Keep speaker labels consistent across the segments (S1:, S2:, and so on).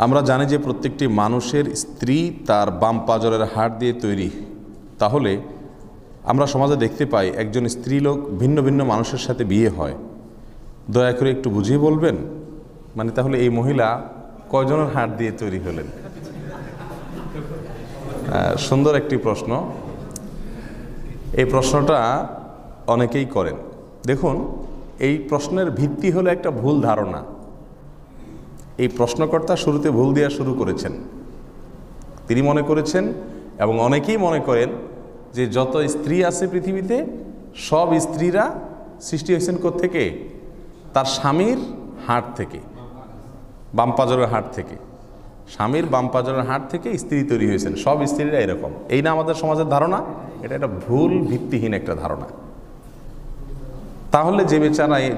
S1: আমরা জানি যে প্রত্যেকটি মানুষের স্ত্রী তার বাম পাজরের হাড় দিয়ে তৈরি। তাহলে আমরা সমাজে দেখতে পাই একজন স্ত্রীলোক ভিন্ন ভিন্ন মানুষের সাথে বিয়ে হয়। দয়া করে একটু বুঝিয়ে বলবেন, মানে তাহলে এই মহিলা কয়জনের হাড় দিয়ে তৈরি হলেন? সুন্দর একটি প্রশ্ন। এই প্রশ্নটা অনেকেই করেন। দেখুন, এই প্রশ্নের ভিত্তি হলো একটা ভুল ধারণা। এই প্রশ্নকর্তা শুরুতে ভুল দেওয়া শুরু করেছেন। তিনি মনে করেছেন এবং অনেকেই মনে করেন যে যত স্ত্রী আছে পৃথিবীতে সব স্ত্রীরা সৃষ্টি হয়েছেন কোত্থেকে? তার স্বামীর হাড় থেকে, বাম পাজরের হাড় থেকে। স্বামীর বাম পাজরের হাড় থেকে স্ত্রী তৈরি হয়েছেন, সব স্ত্রীরা এরকম। এই না আমাদের সমাজের ধারণা? এটা একটা ভুল ভিত্তিহীন একটা ধারণা। তাহলে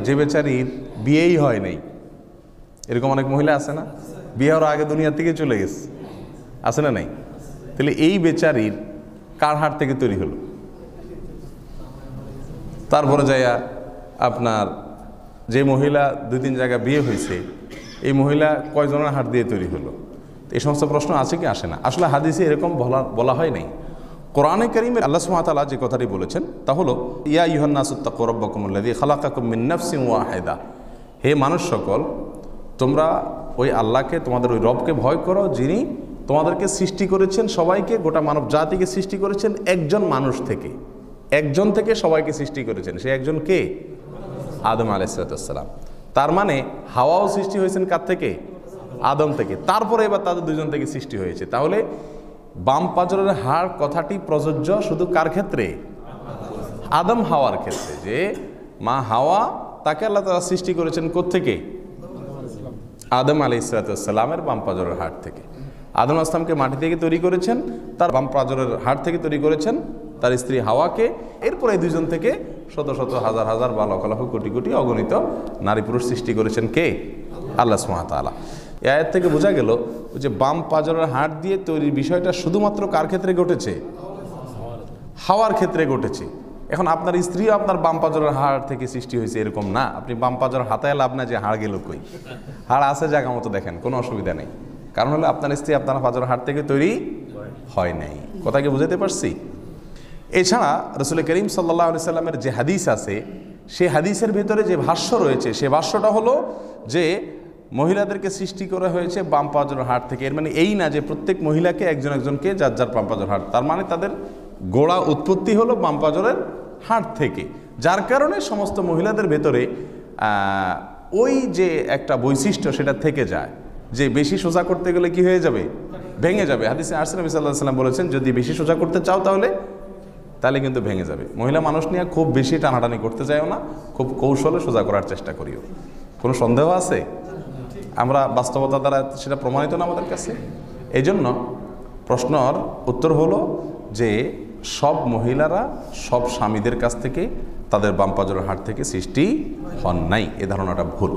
S1: যে বেচারির বিয়েই হয় নাই, এরকম অনেক মহিলা আছে না, বিয়ে হওয়ার আগে দুনিয়া থেকে চলে গেছে, আছে না নাই? তাহলে এই বেচারির কার হাড় থেকে তৈরি হলো? তারপরে যাইয়া আপনার যে মহিলা 2-3 জায়গায় বিয়ে হয়েছে, এই মহিলা কয়জনের হাড় দিয়ে তৈরি হলো? এই সমস্ত প্রশ্ন আছে কি আসে না? আসলে হাদিসে এরকম বলা হয় নাই। কোরআনে কারীমে আল্লাহ সুবহানাহু ওয়া তাআলা যে কথাটি বলেছেন তা হলো, ইয়া আইয়ুহান নাসু তাকু রাব্বাকুমুল্লাযী খালাকাকুম মিন নাফসিন ওয়াহিদা। হে মানুষ সকল, তোমরা ওই আল্লাহকে, তোমাদের ওই রবকে ভয় করো, যিনি তোমাদেরকে সৃষ্টি করেছেন, সবাইকে, গোটা মানব জাতিকে সৃষ্টি করেছেন একজন মানুষ থেকে। একজন থেকে সবাইকে সৃষ্টি করেছেন। সে একজন কে? আদম আলাইহিস সালাম। তার মানে হাওয়াও সৃষ্টি হয়েছেন কার থেকে? আদম থেকে। তারপরে এবার তাদের দুজন থেকে সৃষ্টি হয়েছে। তাহলে বাম পাজরের হাড় কথাটি প্রযোজ্য শুধু কার ক্ষেত্রে? আদম হাওয়ার ক্ষেত্রে। যে মা হাওয়া, তাকে আল্লাহ তাআলা সৃষ্টি করেছেন কোত্থেকে? আদম আলাইহিস সালামের বাম পাজরের হাড় থেকে। আদম আসলামকে মাটি থেকে তৈরি করেছেন, তার বাম পাজরের হাড় থেকে তৈরি করেছেন তার স্ত্রী হাওয়াকে। এরপরে এই দুজন থেকে শত শত হাজার হাজার বা লক্ষ লক্ষ কোটি কোটি অগণিত নারী পুরুষ সৃষ্টি করেছেন কে? আল্লাহ সুবহানাহু ওয়া তাআলা। এই আয়াত থেকে বোঝা গেল যে বাম পাজরের হাড় দিয়ে তৈরির বিষয়টা শুধুমাত্র কার ক্ষেত্রে ঘটেছে? হাওয়ার ক্ষেত্রে ঘটেছে। এখন আপনার স্ত্রীও আপনার বাম পাজরের হাড় থেকে সৃষ্টি হয়েছে এরকম না। আপনি বাম পাজর হাতায় লাভ না যে হাড় গেল কই। হাড় আছে জায়গা মতো, দেখেন, কোনো অসুবিধা নেই। কারণ হলো আপনার স্ত্রী আপনার পাজরের হাড় থেকে তৈরি হয় নাই। কথা কি বুঝাতে পারছি? এছাড়া রাসূল করিম সাল্লাল্লাহু আলাইহি সাল্লামের যে হাদিস আছে, সেই হাদিসের ভিতরে যে ভাষ্য রয়েছে, সে ভাষ্যটা হলো যে মহিলাদেরকে সৃষ্টি করা হয়েছে বাম পাজরের হাড় থেকে। এর মানে এই না যে প্রত্যেক মহিলাকে একজন একজনকে যার যার বাম পাজরের হাড়, তার মানে তাদের গোড়া উৎপত্তি হলো বাম পাজরের হাড় থেকে। যার কারণে সমস্ত মহিলাদের ভেতরে ওই যে একটা বৈশিষ্ট্য সেটা থেকে যায় যে বেশি সোজা করতে গেলে কি হয়ে যাবে? ভেঙে যাবে। হাদিসে নবী সাল্লাল্লাহু আলাইহি সাল্লাম বলেছেন, যদি বেশি সোজা করতে চাও তাহলে কিন্তু ভেঙে যাবে। মহিলা মানুষ নিয়ে খুব বেশি টানাটানি করতে চাইও না, খুব কৌশলে সোজা করার চেষ্টা করিও। কোনো সন্দেহ আছে? আমরা বাস্তবতা দ্বারা সেটা প্রমাণিত না আমাদের কাছে। এই জন্য প্রশ্নর উত্তর হলো যে সব মহিলারা সব স্বামীদের কাছ থেকে তাদের বাম পাজরের হাড় থেকে সৃষ্টি হন নাই। এ ধারণাটা ভুল।